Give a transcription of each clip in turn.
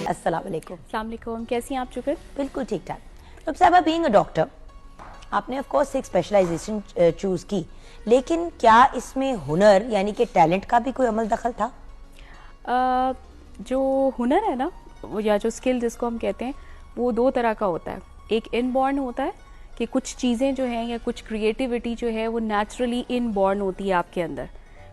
अस्सलाम वालेकुम। अस्सलाम वालेकुम, कैसी हैं आप जुगर? बिल्कुल ठीक ठाक। तो साहब, बीइंग अ डॉक्टर, आपने ऑफ कोर्स एक स्पेशलाइजेशन चूज की, लेकिन क्या इसमें हुनर यानी कि टैलेंट का भी कोई अमल दखल था? जो हुनर है ना, या जो स्किल जिसको हम कहते हैं, वो दो तरह का होता है। एक इनबॉर्न होता है कि कुछ चीज़ें जो हैं या कुछ क्रिएटिविटी जो है वो नेचुरली इनबॉर्न होती है आपके अंदर।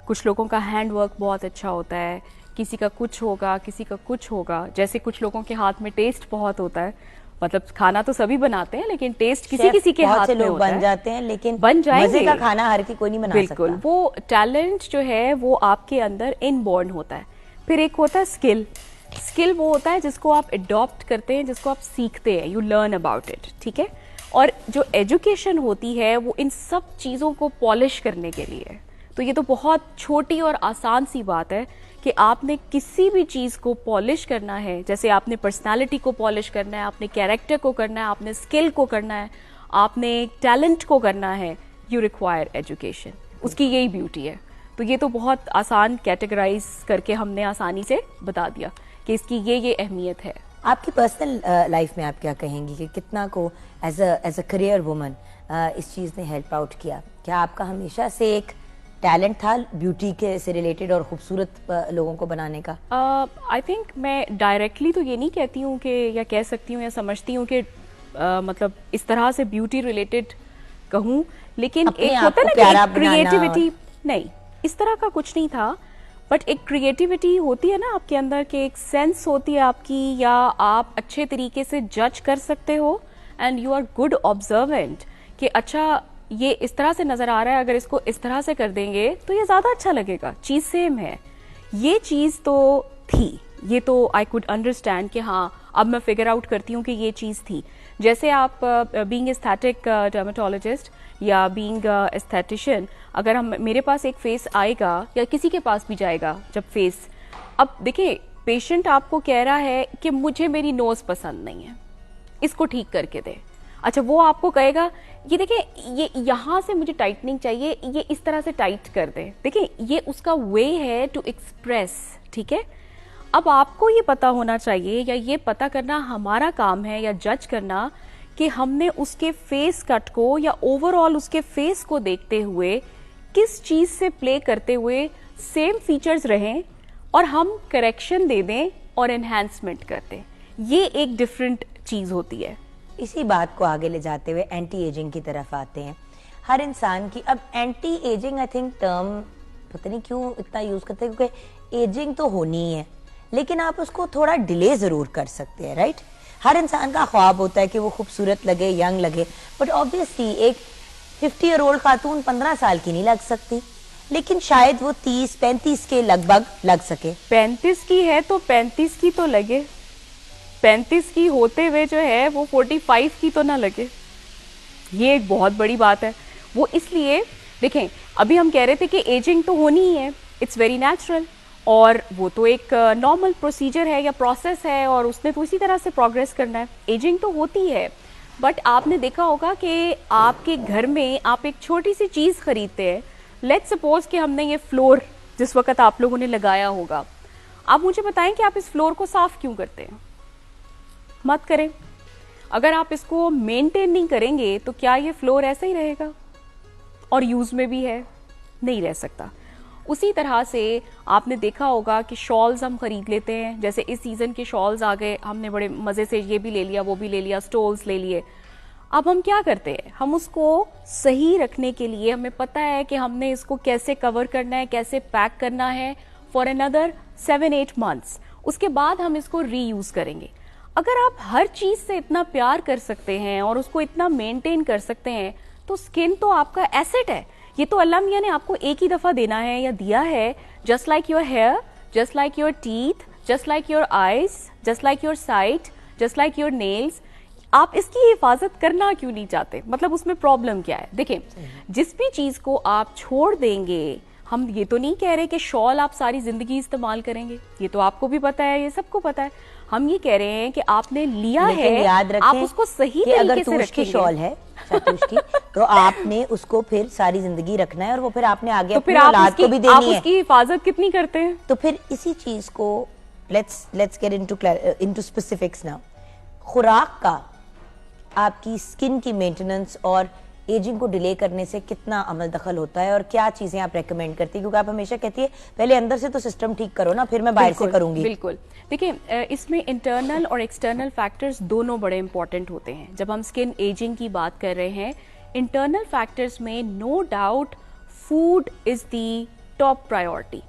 कुछ लोगों का हैंड वर्क बहुत अच्छा होता है, किसी का कुछ होगा, किसी का कुछ होगा। जैसे कुछ लोगों के हाथ में टेस्ट बहुत होता है, मतलब खाना तो सभी बनाते हैं लेकिन टेस्ट किसी किसी के हाथ में होता है। बन जाते हैं लेकिन बन जाएंगे। मजे का खाना हर कोई नहीं बना सकता। बिल्कुल, वो टैलेंट जो है वो आपके अंदर इनबॉर्न होता है। फिर एक होता है स्किल। स्किल वो होता है जिसको आप अडॉप्ट करते हैं, जिसको आप सीखते हैं, यू लर्न अबाउट इट, ठीक है। और जो एजुकेशन होती है वो इन सब चीज़ों को पॉलिश करने के लिए है। तो ये तो बहुत छोटी और आसान सी बात है कि आपने किसी भी चीज़ को पॉलिश करना है, जैसे आपने पर्सनालिटी को पॉलिश करना है, आपने कैरेक्टर को करना है, आपने स्किल को करना है, आपने टैलेंट को करना है, यू रिक्वायर एजुकेशन। उसकी यही ब्यूटी है। तो ये तो बहुत आसान कैटेगराइज करके हमने आसानी से बता दिया कि इसकी ये अहमियत है। आपकी पर्सनल लाइफ में आप क्या कहेंगी कि कितना को एज अ करियर वुमन इस चीज़ ने हेल्प आउट किया? क्या आपका हमेशा से एक टैलेंट था ब्यूटी के से रिलेटेड और खूबसूरत लोगों को बनाने का? आई थिंक मैं डायरेक्टली तो ये नहीं कहती हूँ कि, या कह सकती हूँ या समझती हूँ कि मतलब इस तरह से ब्यूटी रिलेटेड कहूँ, लेकिन एक होता है ना क्रिएटिविटी, नहीं इस तरह का कुछ नहीं था, बट एक क्रिएटिविटी होती है ना आपके अंदर, कि एक सेंस होती है आपकी, या आप अच्छे तरीके से जज कर सकते हो and you are good observant कि अच्छा ये इस तरह से नजर आ रहा है, अगर इसको इस तरह से कर देंगे तो ये ज्यादा अच्छा लगेगा, चीज सेम है। ये चीज तो थी, ये तो आई कुड अंडरस्टैंड कि हाँ अब मैं फिगर आउट करती हूँ कि ये चीज थी। जैसे आप बीइंग एस्थेटिक डर्मेटोलॉजिस्ट या बीइंग एस्थेटिशियन, अगर हम मेरे पास एक फेस आएगा या किसी के पास भी जाएगा जब फेस, अब देखिए पेशेंट आपको कह रहा है कि मुझे मेरी नोज पसंद नहीं है, इसको ठीक करके दे। अच्छा, वो आपको कहेगा ये देखिए ये यहाँ से मुझे टाइटनिंग चाहिए, ये इस तरह से टाइट कर दे। देखिए ये उसका वे है टू एक्सप्रेस, ठीक है। अब आपको ये पता होना चाहिए, या ये पता करना हमारा काम है, या जज करना कि हमने उसके फेस कट को या ओवरऑल उसके फेस को देखते हुए किस चीज से प्ले करते हुए सेम फीचर्स रहें और हम करेक्शन दे दें और एनहांसमेंट कर दें। ये एक डिफरेंट चीज होती है। इसी बात को आगे ले जाते हुए एंटी एजिंग की तरफ आते हैं। हर इंसान की, अब anti ageing I think term पता नहीं क्यों इतना यूज करते हैं, क्योंकि एजिंग तो होनी ही है, लेकिन आप उसको थोड़ा डिले जरूर कर सकते हैं, राइट? हर इंसान का ख्वाब होता है कि वो खूबसूरत लगे, यंग लगे, बट ऑब्वियसली एक 50 ईयर ओल्ड खातून 15 साल की नहीं लग सकती, लेकिन शायद वो 30-35 के लगभग लग सके। 35 की है तो 35 की तो लगे, 35 की होते हुए जो है वो 45 की तो ना लगे। ये एक बहुत बड़ी बात है। वो इसलिए देखें, अभी हम कह रहे थे कि एजिंग तो होनी ही है, इट्स वेरी नेचुरल, और वो तो एक नॉर्मल प्रोसीजर है या प्रोसेस है, और उसने तो इसी तरह से प्रोग्रेस करना है। एजिंग तो होती है, बट आपने देखा होगा कि आपके घर में आप एक छोटी सी चीज़ खरीदते हैं। लेट्स सपोज कि हमने ये फ्लोर जिस वक्त आप लोगों ने लगाया होगा, आप मुझे बताएं कि आप इस फ्लोर को साफ क्यों करते हैं? मत करें। अगर आप इसको मेंटेन नहीं करेंगे तो क्या ये फ्लोर ऐसा ही रहेगा और यूज में भी है? नहीं रह सकता। उसी तरह से आपने देखा होगा कि शॉल्स हम खरीद लेते हैं, जैसे इस सीजन के शॉल्स आ गए, हमने बड़े मजे से ये भी ले लिया, वो भी ले लिया, स्टोल्स ले लिए। अब हम क्या करते हैं, हम उसको सही रखने के लिए हमें पता है कि हमने इसको कैसे कवर करना है, कैसे पैक करना है फॉर अनदर 7-8 मंथ्स। उसके बाद हम इसको रीयूज करेंगे। अगर आप हर चीज से इतना प्यार कर सकते हैं और उसको इतना मेंटेन कर सकते हैं, तो स्किन तो आपका एसेट है। ये तो अल्लाह मियां ने आपको एक ही दफा देना है या दिया है। Just like your hair, just like your teeth, just like your eyes, just like your sight, just like your nails. आप इसकी हिफाजत करना क्यों नहीं चाहते? मतलब उसमें प्रॉब्लम क्या है? देखें, जिस भी चीज को आप छोड़ देंगे, हम ये तो नहीं कह रहे कि शॉल आप सारी जिंदगी इस्तेमाल करेंगे, ये तो आपको भी पता है, ये सबको पता है। हम ये कह रहे हैं कि आपने लिया है, याद रखें, आप उसको सही तरीके से रखेंगे। शॉल है की, तो आपने उसको फिर सारी जिंदगी रखना है, और वो फिर आपने आगे तो अपनी औलाद को भी देनी है। आप उसकी हिफाजत कितनी करते हैं? तो फिर इसी चीज को let's get into specifics now. खुराक का आपकी स्किन की मेंटेनेंस और एजिंग को डिले करने से कितना अमल दखल होता है, और क्या चीजें आप रेकमेंड करती है? क्योंकि आप हमेशा कहती है पहले अंदर से तो सिस्टम ठीक करो ना, फिर मैं बाहर से करूंगी। बिल्कुल। देखिए, इसमें इंटरनल और एक्सटर्नल फैक्टर्स दोनों बड़े इंपॉर्टेंट होते हैं। जब हम स्किन एजिंग की बात कर रहे हैं, इंटरनल फैक्टर्स में no doubt food is the top priority.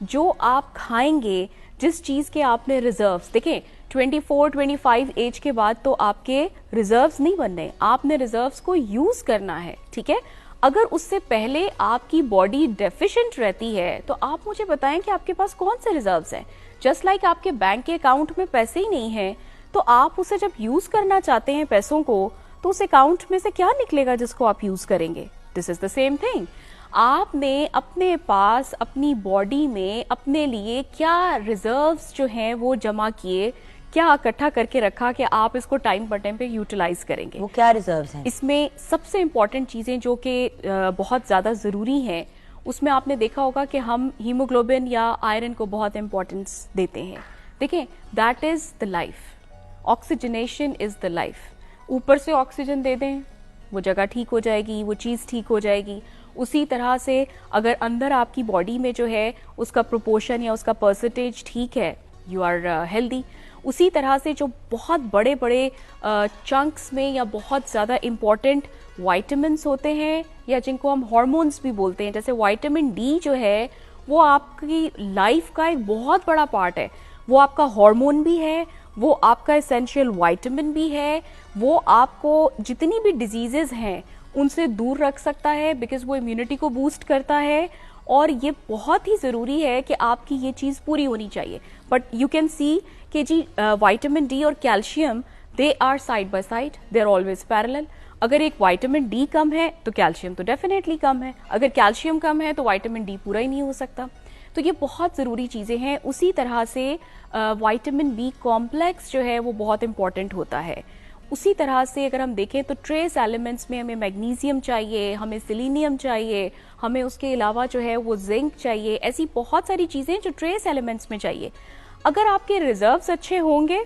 जो आप खाएंगे, जिस चीज के आपने रिजर्व्स, देखें 24-25 एज के बाद तो आपके रिजर्व्स नहीं बनने, आपने रिजर्व्स को यूज करना है, ठीक है। अगर उससे पहले आपकी बॉडी डेफिशिएंट रहती है तो आप मुझे बताएं कि आपके पास कौन से रिजर्व्स हैं। जस्ट लाइक आपके बैंक के अकाउंट में पैसे ही नहीं है, तो आप उसे जब यूज करना चाहते हैं पैसों को, तो उस अकाउंट में से क्या निकलेगा जिसको आप यूज करेंगे? This is the same thing. आपने अपने पास, अपनी बॉडी में अपने लिए क्या रिजर्व्स जो हैं वो जमा किए, क्या इकट्ठा करके रखा कि आप इसको टाइम पर टाइम पे यूटिलाइज करेंगे? वो क्या रिजर्व्स हैं? इसमें सबसे इंपॉर्टेंट चीजें जो कि बहुत ज्यादा जरूरी हैं, उसमें आपने देखा होगा कि हम हीमोग्लोबिन या आयरन को बहुत इंपॉर्टेंस देते हैं। देखें, that is the life, oxygenation is the life. ऊपर से ऑक्सीजन दे दें, वो जगह ठीक हो जाएगी, वो चीज ठीक हो जाएगी। उसी तरह से अगर अंदर आपकी बॉडी में जो है उसका प्रोपोर्शन या उसका परसेंटेज ठीक है, यू आर हेल्दी। उसी तरह से जो बहुत बड़े बड़े चंक्स में या बहुत ज़्यादा इम्पॉर्टेंट वाइटामिन्स होते हैं, या जिनको हम हार्मोन्स भी बोलते हैं, जैसे विटामिन डी जो है वो आपकी लाइफ का एक बहुत बड़ा पार्ट है। वो आपका हार्मोन भी है, वो आपका एसेंशियल विटामिन भी है, वो आपको जितनी भी डिजीजेज हैं उनसे दूर रख सकता है, बिकॉज वो इम्यूनिटी को बूस्ट करता है। और ये बहुत ही ज़रूरी है कि आपकी ये चीज़ पूरी होनी चाहिए। बट यू कैन सी कि जी विटामिन डी और calcium, they are side by side, they are always parallel. अगर एक विटामिन डी कम है तो कैल्शियम तो डेफिनेटली कम है, अगर कैल्शियम कम है तो विटामिन डी पूरा ही नहीं हो सकता। तो ये बहुत ज़रूरी चीज़ें हैं। उसी तरह से विटामिन बी कॉम्प्लेक्स जो है वो बहुत इंपॉर्टेंट होता है। उसी तरह से अगर हम देखें तो ट्रेस एलिमेंट्स में हमें मैग्नीशियम चाहिए, हमें सिलीनियम चाहिए, हमें उसके अलावा जो है वो जिंक चाहिए। ऐसी बहुत सारी चीज़ें जो ट्रेस एलिमेंट्स में चाहिए। अगर आपके रिजर्व्स अच्छे होंगे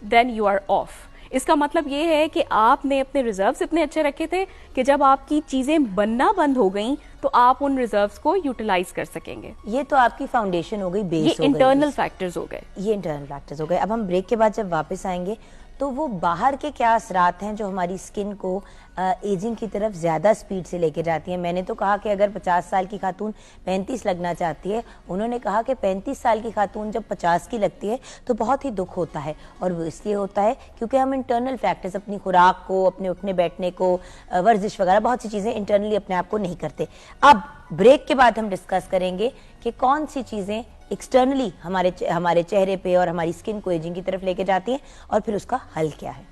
देन यू आर ऑफ। इसका मतलब ये है कि आपने अपने रिजर्व्स इतने अच्छे रखे थे कि जब आपकी चीजें बनना बंद हो गई तो आप उन रिजर्व्स को यूटिलाइज कर सकेंगे। ये तो आपकी फाउंडेशन हो गई, बेस ये हो गई, इंटरनल फैक्टर्स हो गए। ये इंटरनल फैक्टर्स हो गए। अब हम ब्रेक के बाद जब वापस आएंगे तो वो बाहर के क्या असरात हैं जो हमारी स्किन को एजिंग की तरफ ज़्यादा स्पीड से लेके जाती हैं। मैंने तो कहा कि अगर 50 साल की खातून 35 लगना चाहती है, उन्होंने कहा कि 35 साल की खातून जब 50 की लगती है तो बहुत ही दुख होता है। और वो इसलिए होता है क्योंकि हम इंटरनल फैक्टर्स, अपनी खुराक को, अपने उठने बैठने को, वर्जिश वगैरह बहुत सी चीज़ें इंटरनली अपने आप को नहीं करते। अब ब्रेक के बाद हम डिस्कस करेंगे कि कौन सी चीज़ें एक्सटर्नली हमारे चेहरे पे और हमारी स्किन को एजिंग की तरफ लेके जाती हैं, और फिर उसका हल क्या है।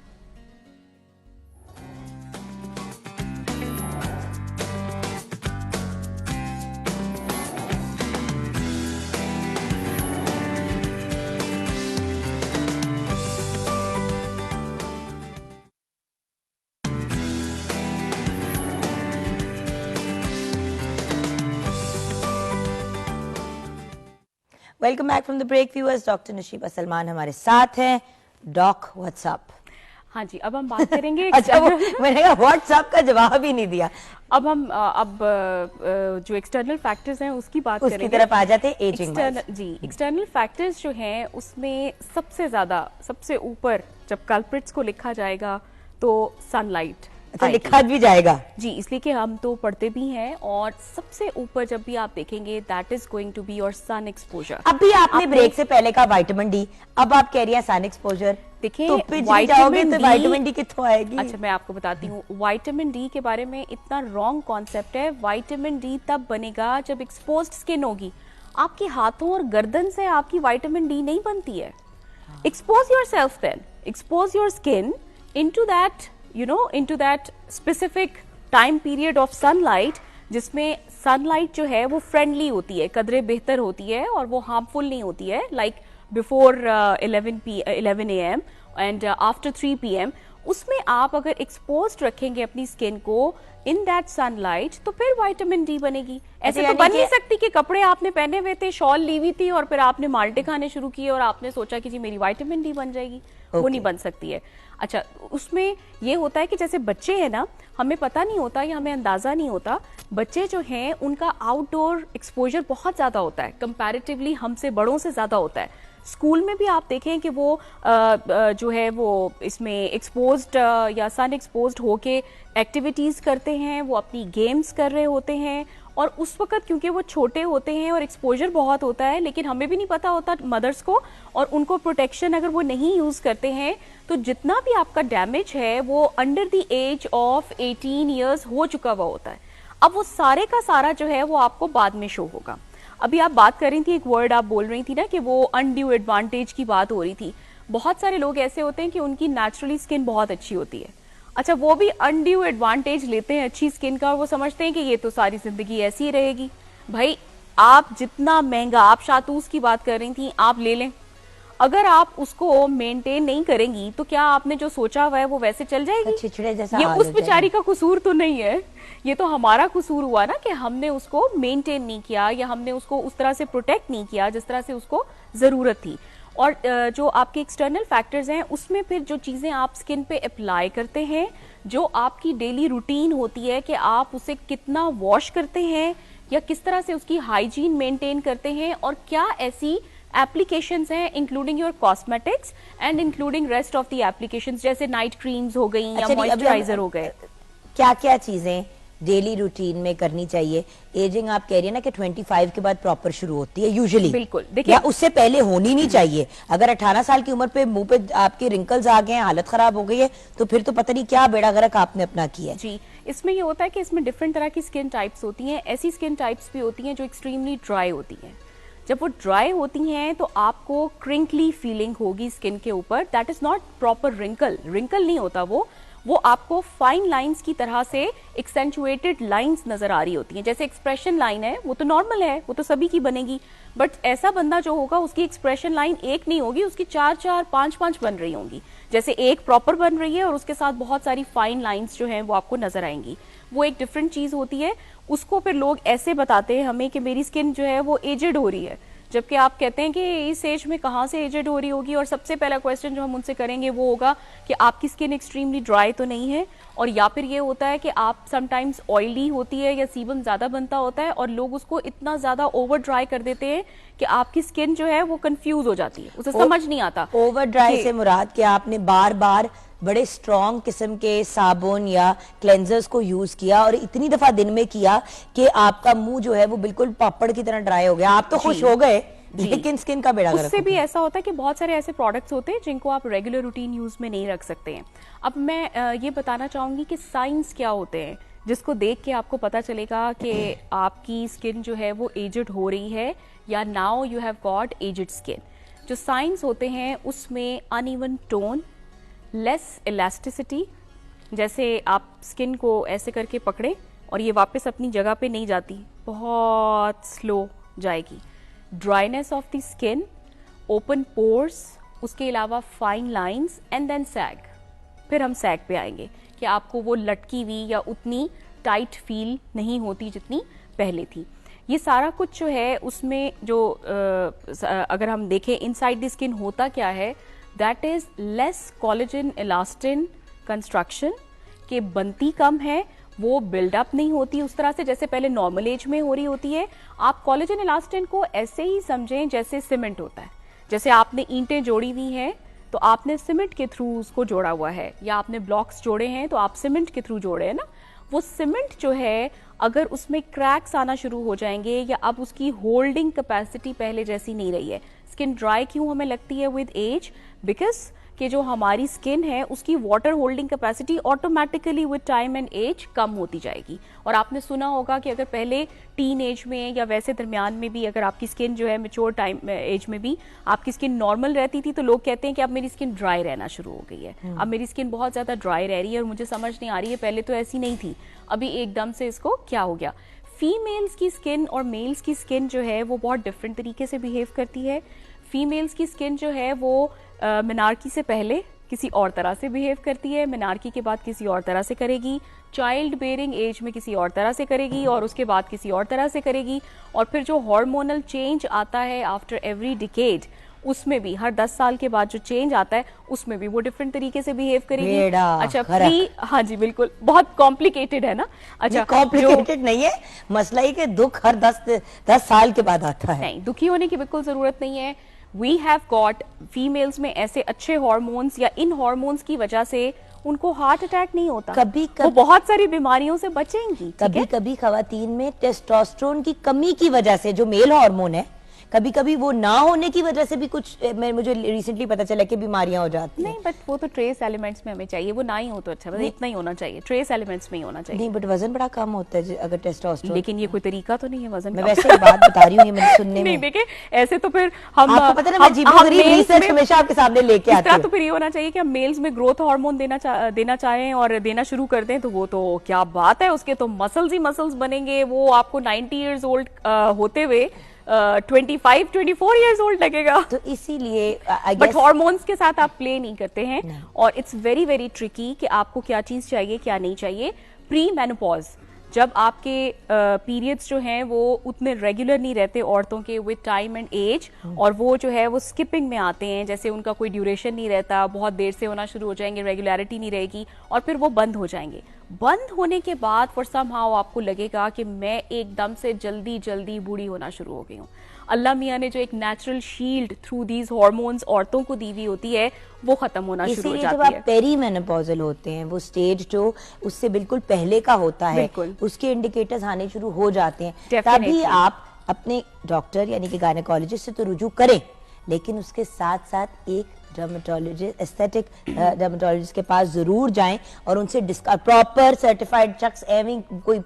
Welcome back from the break viewers. Doctor Nashiba Salman हमारे साथ हैं। Doc what's up. हाँ जी, अब हम बात करेंगे अच्छा, मैंने कहा व्हाट्सअप का जवाब ही नहीं दिया। अब हम जो एक्सटर्नल फैक्टर्स हैं उसकी बात उसकी करेंगे। तरफ आ जाते हैं एजिंग जी, एक्सटर्नल फैक्टर्स जो हैं उसमें सबसे ज्यादा, सबसे ऊपर जब कल्प्रिट्स को लिखा जाएगा तो सनलाइट। अच्छा, लिखा भी जाएगा जी, इसलिए कि हम तो पढ़ते भी हैं। और सबसे ऊपर जब भी आप देखेंगे that is going to be your sun exposure. अभी आपने ब्रेक से पहले कहा विटामिन डी, अब आप कह रही हैं सन एक्सपोजर। देखिए, तो विटामिन डी कितों आएगी? अच्छा, मैं आपको बताती हूँ। विटामिन डी के बारे में इतना रॉन्ग कॉन्सेप्ट है। विटामिन डी तब बनेगा जब एक्सपोज्ड स्किन होगी। आपके हाथों और गर्दन से आपकी विटामिन डी नहीं बनती है। Expose yourself then, expose your skin into that, into that specific time period of sunlight, जिसमें सनलाइट जो है वो फ्रेंडली होती है, कदरे बेहतर होती है और वो हार्मफुल नहीं होती है, like before 11 AM and after 3 PM। उसमें आप अगर एक्सपोज्ड रखेंगे अपनी स्किन को इन दैट सनलाइट तो फिर विटामिन डी बनेगी। ऐसे तो बन नहीं सकती कि कपड़े आपने पहने हुए थे, शॉल ली हुई थी और फिर आपने माल्टे खाने शुरू किए और आपने सोचा कि जी मेरी विटामिन डी बन जाएगी, वो नहीं बन सकती है। अच्छा, उसमें ये होता है कि जैसे बच्चे हैं ना, हमें पता नहीं होता या हमें अंदाजा नहीं होता, बच्चे जो हैं उनका आउटडोर एक्सपोजर बहुत ज्यादा होता है, कंपैरेटिवली हमसे बड़ों से ज्यादा होता है। स्कूल में भी आप देखें कि वो जो है वो इसमें एक्सपोज्ड या सन एक्सपोज्ड होके एक्टिविटीज करते हैं, वो अपनी गेम्स कर रहे होते हैं, और उस वक्त क्योंकि वो छोटे होते हैं और एक्सपोजर बहुत होता है, लेकिन हमें भी नहीं पता होता मदर्स को, और उनको प्रोटेक्शन अगर वो नहीं यूज करते हैं तो जितना भी आपका डैमेज है वो under the age of 18 years हो चुका हुआ होता है। अब वो सारे का सारा जो है वो आपको बाद में शो होगा। अभी आप बात कर रही थी, एक वर्ड आप बोल रही थी ना कि वो अनड्यू एडवांटेज की बात हो रही थी। बहुत सारे लोग ऐसे होते हैं कि उनकी नेचुरली स्किन बहुत अच्छी होती है, अच्छा वो भी अनड्यू एडवांटेज लेते हैं अच्छी स्किन का, और वो समझते हैं कि ये तो सारी जिंदगी ऐसी ही रहेगी। भाई आप जितना महंगा, आप शातूस की बात कर रही थी, आप ले लें, अगर आप उसको मेंटेन नहीं करेंगी तो क्या आपने जो सोचा हुआ है वो वैसे चल जाएगी? छिछड़े जैसा ये हाल उस हो बेचारी का कसूर तो नहीं है, ये तो हमारा कसूर हुआ ना कि हमने उसको मेंटेन नहीं किया या हमने उसको उस तरह से प्रोटेक्ट नहीं किया जिस तरह से उसको जरूरत थी। और जो आपके एक्सटर्नल फैक्टर्स हैं उसमें फिर जो चीजें आप स्किन पे अप्लाई करते हैं, जो आपकी डेली रूटीन होती है कि आप उसे कितना वॉश करते हैं या किस तरह से उसकी हाइजीन मेंटेन करते हैं, और क्या ऐसी एप्लीकेशंस हैं including your cosmetics and including rest of the applications, जैसे नाइट क्रीम्स हो गई या मॉइस्चराइजर हो गए। क्या क्या चीजें डेली रूटीन में करनी चाहिए? एजिंग आप कह रही है ना कि 25 के बाद प्रॉपर शुरू होती है यूजुअली, बिल्कुल, देखिए या उससे पहले होनी नहीं चाहिए। अगर 18 साल की उम्र पे मुंह पे आपके रिंकल्स आ गए हैं, हालत खराब हो गई है, तो फिर तो पता नहीं क्या बेड़ा गर्क आपने अपना किया है। जी, इसमें ये होता है कि इसमें डिफरेंट तरह की स्किन टाइप्स होती हैं। ऐसी स्किन टाइप्स भी होती हैं जो एक्सट्रीमली ड्राई होती हैं। जब वो ड्राई होती हैं तो आपको क्रिंकली फीलिंग होगी स्किन के ऊपर। That is not proper wrinkle, wrinkle नहीं होता वो आपको फाइन लाइंस की तरह से एक्सेंचुएटेड लाइंस नजर आ रही होती हैं। जैसे एक्सप्रेशन लाइन है वो तो नॉर्मल है, वो तो सभी की बनेगी, बट ऐसा बंदा जो होगा उसकी एक्सप्रेशन लाइन एक नहीं होगी, उसकी 4-4, 5-5 बन रही होंगी। जैसे एक प्रॉपर बन रही है और उसके साथ बहुत सारी फाइन लाइंस जो हैं वो आपको नजर आएंगी, वो एक डिफरेंट चीज होती है। उसको फिर लोग ऐसे बताते हैं हमें कि मेरी स्किन जो है वो एजेड हो रही है, जबकि आप कहते हैं कि इस एज में कहाँ से एजेड हो रही होगी। और सबसे पहला क्वेश्चन जो हम उनसे करेंगे वो होगा कि आपकी स्किन एक्सट्रीमली ड्राई तो नहीं है, और या फिर ये होता है कि आप समटाइम्स ऑयली होती है या सीबम ज्यादा बनता होता है और लोग उसको इतना ज्यादा ओवर ड्राई कर देते हैं कि आपकी स्किन जो है वो कंफ्यूज हो जाती है, उसे समझ नहीं आता। ओवर ड्राई से मुराद कि आपने बार बार बड़े स्ट्रॉन्ग किस्म के साबुन या क्लेंजर्स को यूज किया और इतनी दफा दिन में किया कि आपका मुंह जो है वो बिल्कुल पापड़ की तरह ड्राई हो गया। आप तो खुश हो गए, लेकिन स्किन का बेड़ा गर्क। उससे भी ऐसा होता है कि बहुत सारे ऐसे प्रोडक्ट्स होते हैं जिनको आप रेगुलर रूटीन यूज में नहीं रख सकते हैं। अब मैं ये बताना चाहूंगी कि साइंस क्या होते हैं जिसको देख के आपको पता चलेगा कि आपकी स्किन जो है वो एजेड हो रही है या now you have got aged skin. जो साइंस होते हैं उसमें अनइवन टोन, लेस इलास्टिसिटी, जैसे आप स्किन को ऐसे करके पकड़े और ये वापस अपनी जगह पे नहीं जाती, बहुत स्लो जाएगी। Dryness of the skin, open pores, उसके अलावा फाइन लाइंस एंड देन सैग। फिर हम सैग पे आएंगे कि आपको वो लटकी हुई या उतनी टाइट फील नहीं होती जितनी पहले थी। ये सारा कुछ जो है उसमें जो अगर हम देखें इनसाइड द स्किन होता क्या है, that is less collagen elastin construction, के बनती कम है, वो बिल्डअप नहीं होती उस तरह से जैसे पहले नॉर्मल एज में हो रही होती है। आप कोलेजन इलास्टिन को ऐसे ही समझें जैसे सीमेंट होता है। जैसे आपने ईंटें जोड़ी हुई हैं तो आपने सीमेंट के थ्रू उसको जोड़ा हुआ है, या आपने ब्लॉक्स जोड़े हैं तो आप सीमेंट के थ्रू जोड़े हैं ना। वो सीमेंट जो है अगर उसमें क्रैक्स आना शुरू हो जाएंगे या अब उसकी होल्डिंग कैपेसिटी पहले जैसी नहीं रही है। स्किन ड्राई क्यों हमें लगती है विद एज? बिकॉज कि जो हमारी स्किन है उसकी water holding capacity automatically with time and age कम होती जाएगी। और आपने सुना होगा कि अगर पहले टीन एज में या वैसे दरमियान में भी अगर आपकी स्किन जो है मेच्योर टाइम एज में भी आपकी स्किन नॉर्मल रहती थी तो लोग कहते हैं कि अब मेरी स्किन ड्राई रहना शुरू हो गई है, अब मेरी स्किन बहुत ज्यादा ड्राई रह रही है और मुझे समझ नहीं आ रही है, पहले तो ऐसी नहीं थी, अभी एकदम से इसको क्या हो गया। फीमेल्स की स्किन और मेल्स की स्किन जो है वो बहुत डिफरेंट तरीके से बिहेव करती है। फीमेल्स की स्किन जो है वो मेनार्की से पहले किसी और तरह से बिहेव करती है, मेनार्की के बाद किसी और तरह से करेगी, चाइल्ड बेयरिंग एज में किसी और तरह से करेगी और उसके बाद किसी और तरह से करेगी, और फिर जो हार्मोनल चेंज आता है आफ्टर एवरी डिकेड, उसमें भी हर 10 साल के बाद जो चेंज आता है उसमें भी वो डिफरेंट तरीके से बिहेव करेगी। अच्छा प्री, हाँ जी बिल्कुल, बहुत कॉम्प्लिकेटेड है ना। अच्छा कॉम्प्लिकेटेड नहीं है, मसला ही कि दुख हर 10 साल के बाद आता है। नहीं, दुखी होने की बिल्कुल जरूरत नहीं है। वी हैव गॉट फीमेल्स में ऐसे अच्छे हार्मोन्स या इन हार्मोन्स की वजह से उनको हार्ट अटैक नहीं होता, कभी वो बहुत सारी बीमारियों से बचेंगी। कभी कभी खवातीन में टेस्टोस्टेरोन की कमी की वजह से, जो मेल हार्मोन है, कभी कभी वो ना होने की वजह से भी कुछ मुझे रिसेंटली पता चला कि बीमारियां हो जाती हैं। नहीं, बट वो तो ट्रेस एलिमेंट्स में हमें चाहिए, वो ना ही हो तो अच्छा, बस इतना ही होना चाहिए, ट्रेस एलिमेंट्स में ही होना चाहिए। नहीं, बट वजन बड़ा कम होता है अगर टेस्टोस्टेरोन। लेकिन ये कोई तरीका तो नहीं है वजन, मैं वैसे ही बात बता रही हूँ, ये मैंने सुनने में। नहीं देखिए, ऐसे तो फिर हम, आपको पता है ना, मैं अजीबोगरीब रिसर्च हमेशा आपके सामने लेके आती हूँ। तो फिर ये होना चाहिए कि हम मेल्स में ग्रोथ हार्मोन देना चाहें और देना शुरू कर दें, तो वो तो क्या बात है, उसके तो मसल्स ही मसल्स बनेंगे। वो आपको 90 इयर्स ओल्ड होते हुए 24 इयर्स ओल्ड लगेगा। तो इसीलिए बट हार्मोन्स के साथ आप प्ले नहीं करते हैं, और इट्स वेरी वेरी ट्रिकी कि आपको क्या चीज चाहिए क्या नहीं चाहिए। प्री मेनोपॉज, जब आपके पीरियड्स जो हैं वो उतने रेगुलर नहीं रहते औरतों के विद टाइम एंड एज, और वो जो है वो स्किपिंग में आते हैं, जैसे उनका कोई ड्यूरेशन नहीं रहता, बहुत देर से होना शुरू हो जाएंगे, रेगुलरिटी नहीं रहेगी, और फिर वो बंद हो जाएंगे। बंद होने के बाद फॉर समहाउ आपको लगेगा कि मैं एकदम से जल्दी जल्दी बूढ़ी होना शुरू हो गई हूँ। अल्लाह मियाँ ने जो एक natural shield through these hormones औरतों को दी हुई होती है, वो खत्म होना शुरू हो जाती है। जब आप पेरीमेनोपॉजल होते हैं, वो स्टेज जो उससे बिल्कुल पहले का होता है, उसके इंडिकेटर्स आने शुरू हो जाते हैं, तभी आप अपने डॉक्टर यानी कि गायनेकोलॉजिस्ट से तो रुजू करें, लेकिन उसके साथ साथ एक डर्मेटोलॉजिस्ट, एस्थेटिक डर्मेटोलॉजिस्ट के पास जरूर जाएं और उनसे प्रॉपर सर्टिफाइड शख्स, एवं कोई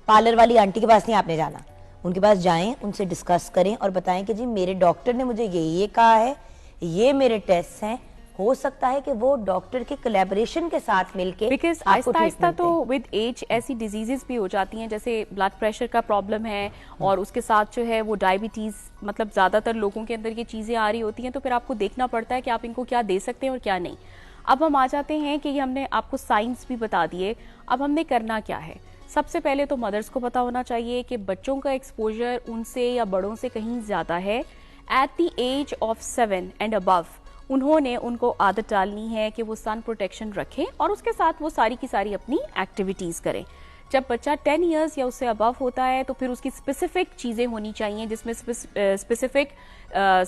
पार्लर वाली आंटी के पास नहीं आपने जाना, उनके पास जाएं, उनसे डिस्कस करें और बताएं कि जी मेरे डॉक्टर ने मुझे ये कहा है, ये मेरे टेस्ट हैं। हो सकता है कि वो डॉक्टर के कोलैबोरेशन के साथ मिलके, बिकॉज आहिस्ता आहिस्ता तो विद एज ऐसी डिजीजेस भी हो जाती हैं, जैसे ब्लड प्रेशर का प्रॉब्लम है और उसके साथ जो है वो डायबिटीज, मतलब ज्यादातर लोगों के अंदर ये चीजें आ रही होती हैं, तो फिर आपको देखना पड़ता है कि आप इनको क्या दे सकते हैं और क्या नहीं। अब हम आ जाते हैं कि हमने आपको साइंस भी बता दिए, अब हमने करना क्या है। सबसे पहले तो मदर्स को पता होना चाहिए कि बच्चों का एक्सपोजर उनसे या बड़ों से कहीं ज्यादा है। At the age of 7 and above उन्होंने उनको आदत डालनी है कि वो सन प्रोटेक्शन रखें और उसके साथ वो सारी की सारी अपनी एक्टिविटीज करें। जब बच्चा 10 इयर्स या उससे अबव होता है तो फिर उसकी स्पेसिफिक चीजें होनी चाहिए, जिसमें स्पेसिफिक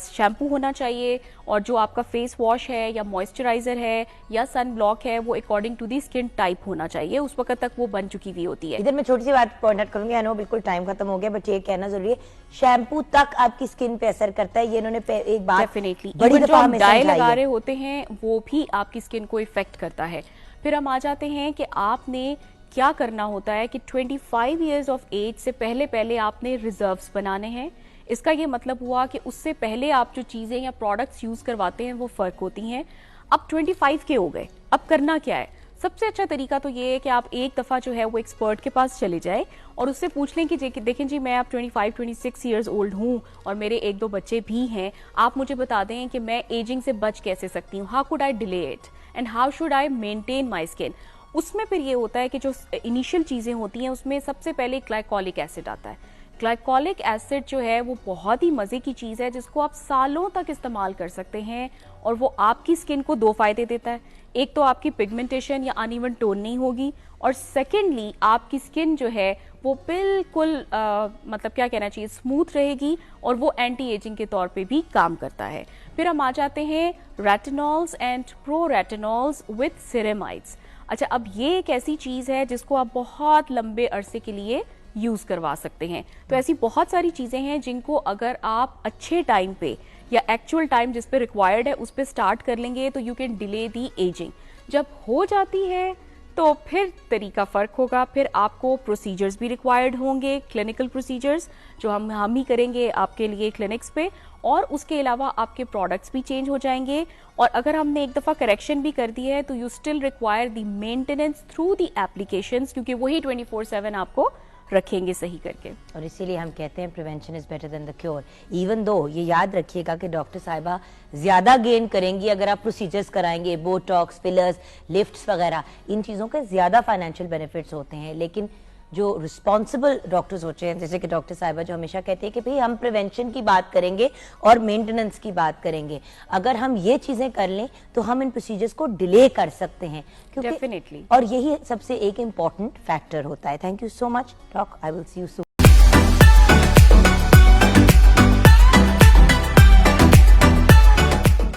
शैम्पू होना चाहिए, और जो आपका फेस वॉश है या मॉइस्चराइजर है या सन ब्लॉक है वो according to the skin type होना चाहिए, उस वक्त तक वो बन चुकी हुई होती है। इधर मैं छोटी सी बात पॉइंट आउट करूंगी, आई नो बिल्कुल टाइम खत्म हो गया, बट ये कहना जरूरी है, शैम्पू तक आपकी स्किन पे असर करता है, ये इन्होंने एक बात डेफिनेटली बड़ी दफा हमें डाई लगा रहे होते हैं वो भी आपकी स्किन को इफेक्ट करता है। फिर हम आ जाते हैं कि आपने क्या करना होता है कि 25 इयर्स ऑफ एज से पहले आपने रिजर्व्स बनाने हैं। इसका ये मतलब हुआ कि उससे पहले आप जो चीजें या प्रोडक्ट्स यूज करवाते हैं वो फर्क होती हैं। अब 25 के हो गए, अब करना क्या है? सबसे अच्छा तरीका तो ये है कि आप एक दफा जो है वो एक्सपर्ट के पास चले जाए और उससे पूछ लें कि देखें जी मैं अब 25-26 इयर्स ओल्ड हूँ और मेरे 1-2 बच्चे भी हैं, आप मुझे बता दें कि मैं एजिंग से बच कैसे सकती हूँ, how could I delay it and how should I maintain my skin. उसमें फिर ये होता है कि जो इनिशियल चीजें होती हैं उसमें सबसे पहले ग्लाइकोलिक एसिड आता है। ग्लाइकोलिक एसिड जो है वो बहुत ही मजे की चीज है जिसको आप सालों तक इस्तेमाल कर सकते हैं और वो आपकी स्किन को 2 फायदे देता है। एक तो आपकी पिगमेंटेशन या अनइवन टोन नहीं होगी और सेकेंडली आपकी स्किन जो है वो बिल्कुल मतलब क्या कहना चाहिए स्मूथ रहेगी और वो एंटी एजिंग के तौर पे भी काम करता है। फिर हम आ जाते हैं retinols and pro retinols with ceramides. अच्छा, अब ये एक ऐसी चीज है जिसको आप बहुत लंबे अरसे के लिए यूज करवा सकते हैं। तो ऐसी बहुत सारी चीजें हैं जिनको अगर आप अच्छे टाइम पे या एक्चुअल टाइम जिस पे रिक्वायर्ड है उस पे स्टार्ट कर लेंगे तो you can delay the ageing. जब हो जाती है तो फिर तरीका फर्क होगा, फिर आपको प्रोसीजर्स भी रिक्वायर्ड होंगे, क्लिनिकल प्रोसीजर्स जो हम ही करेंगे आपके लिए क्लिनिक्स पे, और उसके अलावा आपके प्रोडक्ट्स भी चेंज हो जाएंगे। और अगर हमने एक दफा करेक्शन भी कर दी है तो you still require the maintenance through the applications, क्योंकि वही 24/7 आपको रखेंगे सही करके। और इसीलिए हम कहते हैं prevention is better than the cure. Even though ये याद रखिएगा कि डॉक्टर साहिबा ज्यादा गेन करेंगी अगर आप प्रोसीजर्स कराएंगे, बोटॉक्स, फिलर्स, लिफ्ट्स वगैरह, इन चीजों के ज्यादा फाइनेंशियल बेनिफिट्स होते हैं। लेकिन जो रिस्पॉन्सिबल डॉक्टर्स होते हैं, जैसे कि डॉक्टर साहिबा जो हमेशा कहते हैं कि भाई हम प्रिवेंशन की बात करेंगे और मेंटेनेंस की बात करेंगे, अगर हम ये चीजें कर लें तो हम इन प्रोसीजर्स को डिले कर सकते हैं, क्योंकि Definitely. और यही सबसे एक इम्पॉर्टेंट फैक्टर होता है। Thank you so much doc, I will see you soon.